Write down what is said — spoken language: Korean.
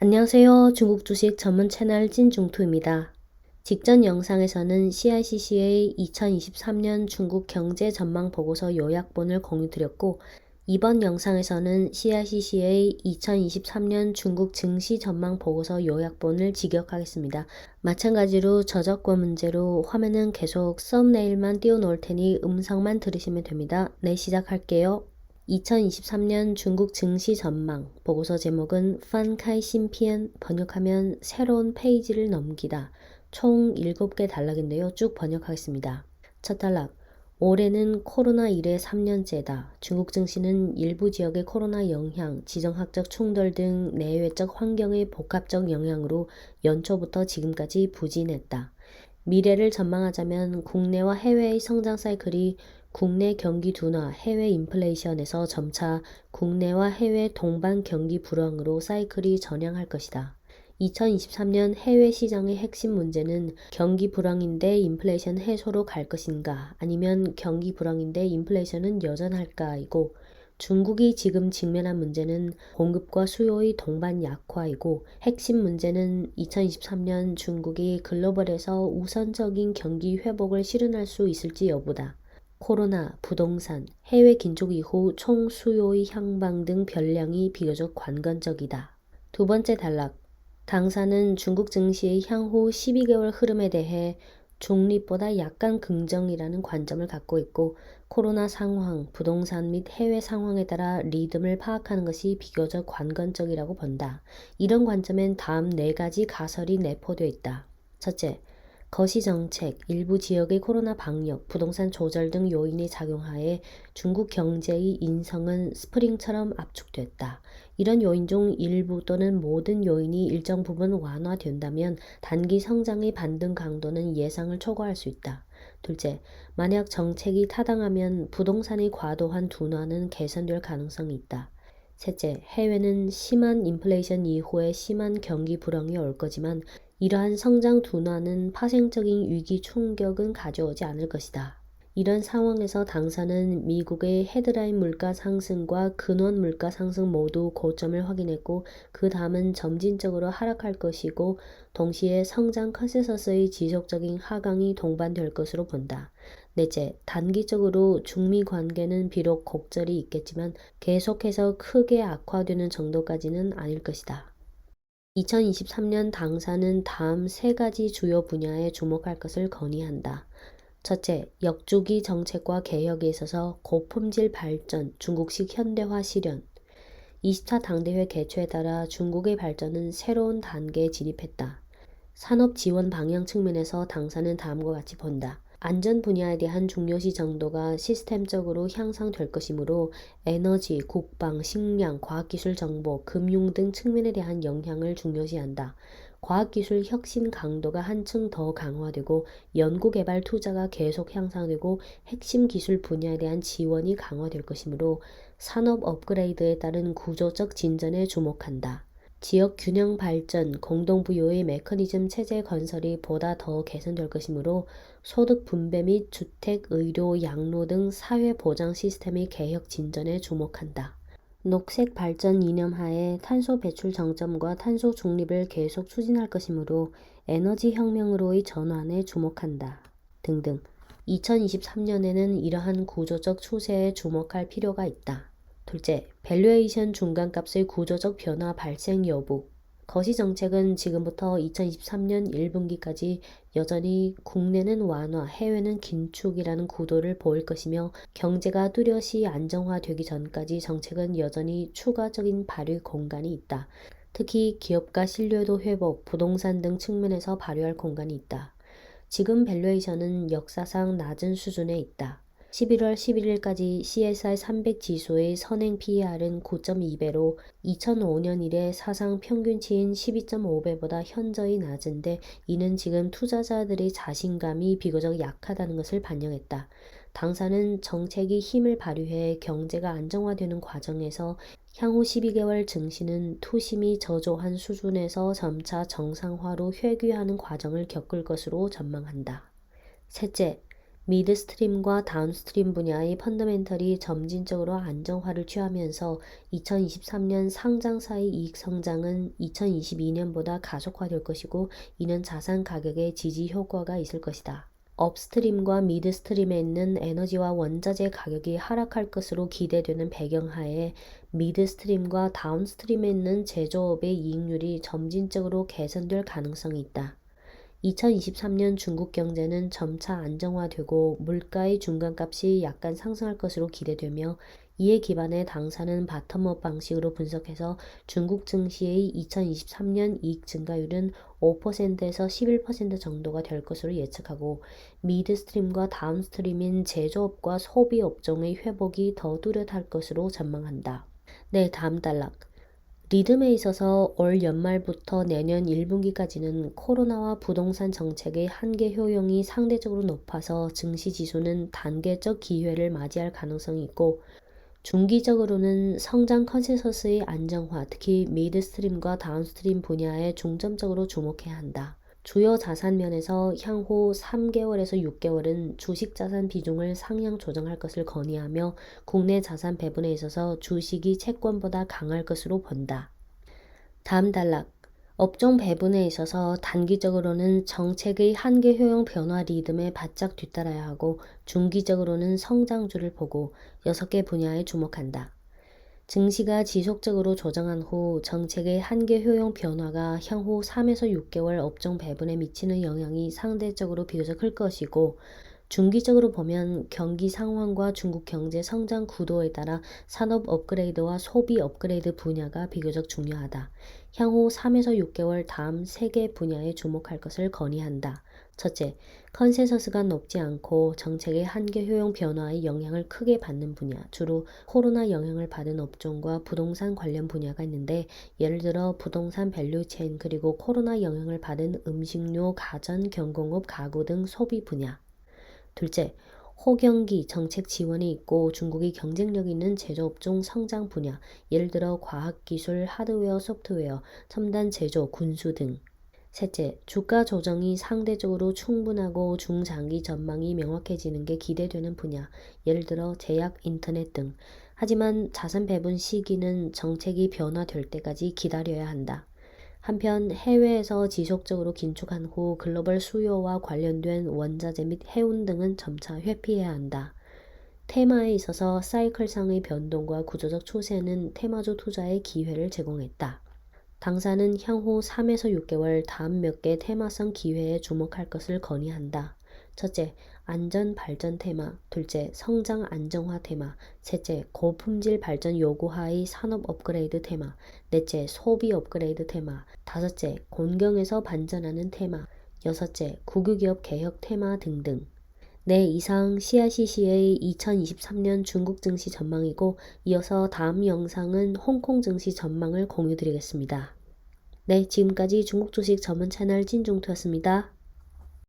안녕하세요. 중국 주식 전문 채널 찐중투입니다. 직전 영상에서는 CICC의 2023년 중국 경제 전망 보고서 요약본을 공유드렸고, 이번 영상에서는 CICC의 2023년 중국 증시 전망 보고서 요약본을 직역하겠습니다. 마찬가지로 저작권 문제로 화면은 계속 썸네일만 띄워놓을 테니 음성만 들으시면 됩니다. 네, 시작할게요. 2023년 중국 증시 전망 보고서 제목은 판카이 신피엔, 번역하면 새로운 페이지를 넘기다. 총 7개 단락인데요. 쭉 번역하겠습니다. 첫 단락. 올해는 코로나 이래 3년째다. 중국 증시는 일부 지역의 코로나 영향, 지정학적 충돌 등 내외적 환경의 복합적 영향으로 연초부터 지금까지 부진했다. 미래를 전망하자면 국내와 해외의 성장 사이클이 국내 경기 둔화, 해외 인플레이션에서 점차 국내와 해외 동반 경기 불황으로 사이클이 전향할 것이다. 2023년 해외 시장의 핵심 문제는 경기 불황인데 인플레이션 해소로 갈 것인가, 아니면 경기 불황인데 인플레이션은 여전할까이고, 중국이 지금 직면한 문제는 공급과 수요의 동반 약화이고, 핵심 문제는 2023년 중국이 글로벌에서 우선적인 경기 회복을 실현할 수 있을지 여부다. 코로나, 부동산, 해외 긴축 이후 총 수요의 향방 등 변량이 비교적 관건적이다. 두 번째 단락. 당사는 중국 증시의 향후 12개월 흐름에 대해 중립보다 약간 긍정이라는 관점을 갖고 있고, 코로나 상황, 부동산 및 해외 상황에 따라 리듬을 파악하는 것이 비교적 관건적이라고 본다. 이런 관점엔 다음 4가지 가설이 내포되어 있다. 첫째, 거시정책, 일부 지역의 코로나 방역, 부동산 조절 등 요인의 작용하에 중국 경제의 인성은 스프링처럼 압축됐다. 이런 요인 중 일부 또는 모든 요인이 일정 부분 완화된다면 단기 성장의 반등 강도는 예상을 초과할 수 있다. 둘째, 만약 정책이 타당하면 부동산의 과도한 둔화는 개선될 가능성이 있다. 셋째, 해외는 심한 인플레이션 이후에 심한 경기 불황이 올 거지만 이러한 성장 둔화는 파생적인 위기 충격은 가져오지 않을 것이다. 이런 상황에서 당사는 미국의 헤드라인 물가 상승과 근원 물가 상승 모두 고점을 확인했고, 그 다음은 점진적으로 하락할 것이고, 동시에 성장 컨센서스의 지속적인 하강이 동반될 것으로 본다. 넷째, 단기적으로 중미 관계는 비록 곡절이 있겠지만 계속해서 크게 악화되는 정도까지는 아닐 것이다. 2023년 당사는 다음 3가지 주요 분야에 주목할 것을 건의한다. 첫째, 역주기 정책과 개혁에 있어서 고품질 발전, 중국식 현대화 실현. 24 당대회 개최에 따라 중국의 발전은 새로운 단계에 진입했다. 산업 지원 방향 측면에서 당사는 다음과 같이 본다. 안전 분야에 대한 중요시 정도가 시스템적으로 향상될 것이므로 에너지, 국방, 식량, 과학기술 정보, 금융 등 측면에 대한 영향을 중요시한다. 과학기술 혁신 강도가 한층 더 강화되고 연구개발 투자가 계속 향상되고 핵심 기술 분야에 대한 지원이 강화될 것이므로 산업 업그레이드에 따른 구조적 진전에 주목한다. 지역 균형 발전, 공동부유의 메커니즘 체제 건설이 보다 더 개선될 것이므로 소득 분배 및 주택, 의료, 양로 등 사회 보장 시스템의 개혁 진전에 주목한다. 녹색 발전 이념 하에 탄소 배출 정점과 탄소 중립을 계속 추진할 것이므로 에너지 혁명으로의 전환에 주목한다. 등등. 2023년에는 이러한 구조적 추세에 주목할 필요가 있다. 둘째, 밸류에이션 중간값의 구조적 변화 발생 여부. 거시정책은 지금부터 2023년 1분기까지 여전히 국내는 완화, 해외는 긴축이라는 구도를 보일 것이며, 경제가 뚜렷이 안정화되기 전까지 정책은 여전히 추가적인 발휘 공간이 있다. 특히 기업가 신뢰도 회복, 부동산 등 측면에서 발휘할 공간이 있다. 지금 밸류에이션은 역사상 낮은 수준에 있다. 11월 11일까지 CSI 300 지수의 선행 PER은 9.2배로 2005년 이래 사상 평균치인 12.5배보다 현저히 낮은데, 이는 지금 투자자들의 자신감이 비교적 약하다는 것을 반영했다. 당사는 정책이 힘을 발휘해 경제가 안정화되는 과정에서 향후 12개월 증시는 투심이 저조한 수준에서 점차 정상화로 회귀하는 과정을 겪을 것으로 전망한다. 셋째, 미드스트림과 다운스트림 분야의 펀더멘털이 점진적으로 안정화를 취하면서 2023년 상장사의 이익 성장은 2022년보다 가속화될 것이고, 이는 자산 가격에 지지 효과가 있을 것이다. 업스트림과 미드스트림에 있는 에너지와 원자재 가격이 하락할 것으로 기대되는 배경하에 미드스트림과 다운스트림에 있는 제조업의 이익률이 점진적으로 개선될 가능성이 있다. 2023년 중국 경제는 점차 안정화되고 물가의 중간값이 약간 상승할 것으로 기대되며, 이에 기반해 당사는 바텀업 방식으로 분석해서 중국 증시의 2023년 이익 증가율은 5%에서 11% 정도가 될 것으로 예측하고, 미드스트림과 다운스트림인 제조업과 소비 업종의 회복이 더 뚜렷할 것으로 전망한다. 네, 다음 단락. 리듬에 있어서 올 연말부터 내년 1분기까지는 코로나와 부동산 정책의 한계 효용이 상대적으로 높아서 증시 지수는 단계적 기회를 맞이할 가능성이 있고, 중기적으로는 성장 컨센서스의 안정화, 특히 미드스트림과 다운스트림 분야에 중점적으로 주목해야 한다. 주요 자산 면에서 향후 3개월에서 6개월은 주식 자산 비중을 상향 조정할 것을 건의하며, 국내 자산 배분에 있어서 주식이 채권보다 강할 것으로 본다. 다음 단락. 업종 배분에 있어서 단기적으로는 정책의 한계 효용 변화 리듬에 바짝 뒤따라야 하고, 중기적으로는 성장주를 보고 6개 분야에 주목한다. 증시가 지속적으로 조정한 후 정책의 한계 효용 변화가 향후 3에서 6개월 업종 배분에 미치는 영향이 상대적으로 비교적 클 것이고, 중기적으로 보면 경기 상황과 중국 경제 성장 구도에 따라 산업 업그레이드와 소비 업그레이드 분야가 비교적 중요하다. 향후 3에서 6개월 다음 3개 분야에 주목할 것을 건의한다. 첫째, 컨센서스가 높지 않고 정책의 한계 효용 변화의 영향을 크게 받는 분야, 주로 코로나 영향을 받은 업종과 부동산 관련 분야가 있는데, 예를 들어 부동산 밸류체인 그리고 코로나 영향을 받은 음식료, 가전, 경공업, 가구 등 소비 분야. 둘째, 호경기 정책 지원이 있고 중국이 경쟁력 있는 제조업종 성장 분야, 예를 들어 과학기술, 하드웨어, 소프트웨어, 첨단 제조, 군수 등. 셋째, 주가 조정이 상대적으로 충분하고 중장기 전망이 명확해지는 게 기대되는 분야, 예를 들어 제약, 인터넷 등. 하지만 자산 배분 시기는 정책이 변화될 때까지 기다려야 한다. 한편 해외에서 지속적으로 긴축한 후 글로벌 수요와 관련된 원자재 및 해운 등은 점차 회피해야 한다. 테마에 있어서 사이클상의 변동과 구조적 추세는 테마주 투자의 기회를 제공했다. 당사는 향후 3에서 6개월 다음 몇 개 테마성 기회에 주목할 것을 건의한다. 첫째, 안전 발전 테마. 둘째, 성장 안정화 테마. 셋째, 고품질 발전 요구하의 산업 업그레이드 테마. 넷째, 소비 업그레이드 테마. 다섯째, 곤경에서 반전하는 테마. 여섯째, 국유기업 개혁 테마 등등. 네, 이상 CICC의 2023년 중국 증시 전망이고, 이어서 다음 영상은 홍콩 증시 전망을 공유드리겠습니다. 네, 지금까지 중국 주식 전문 채널 찐중투였습니다.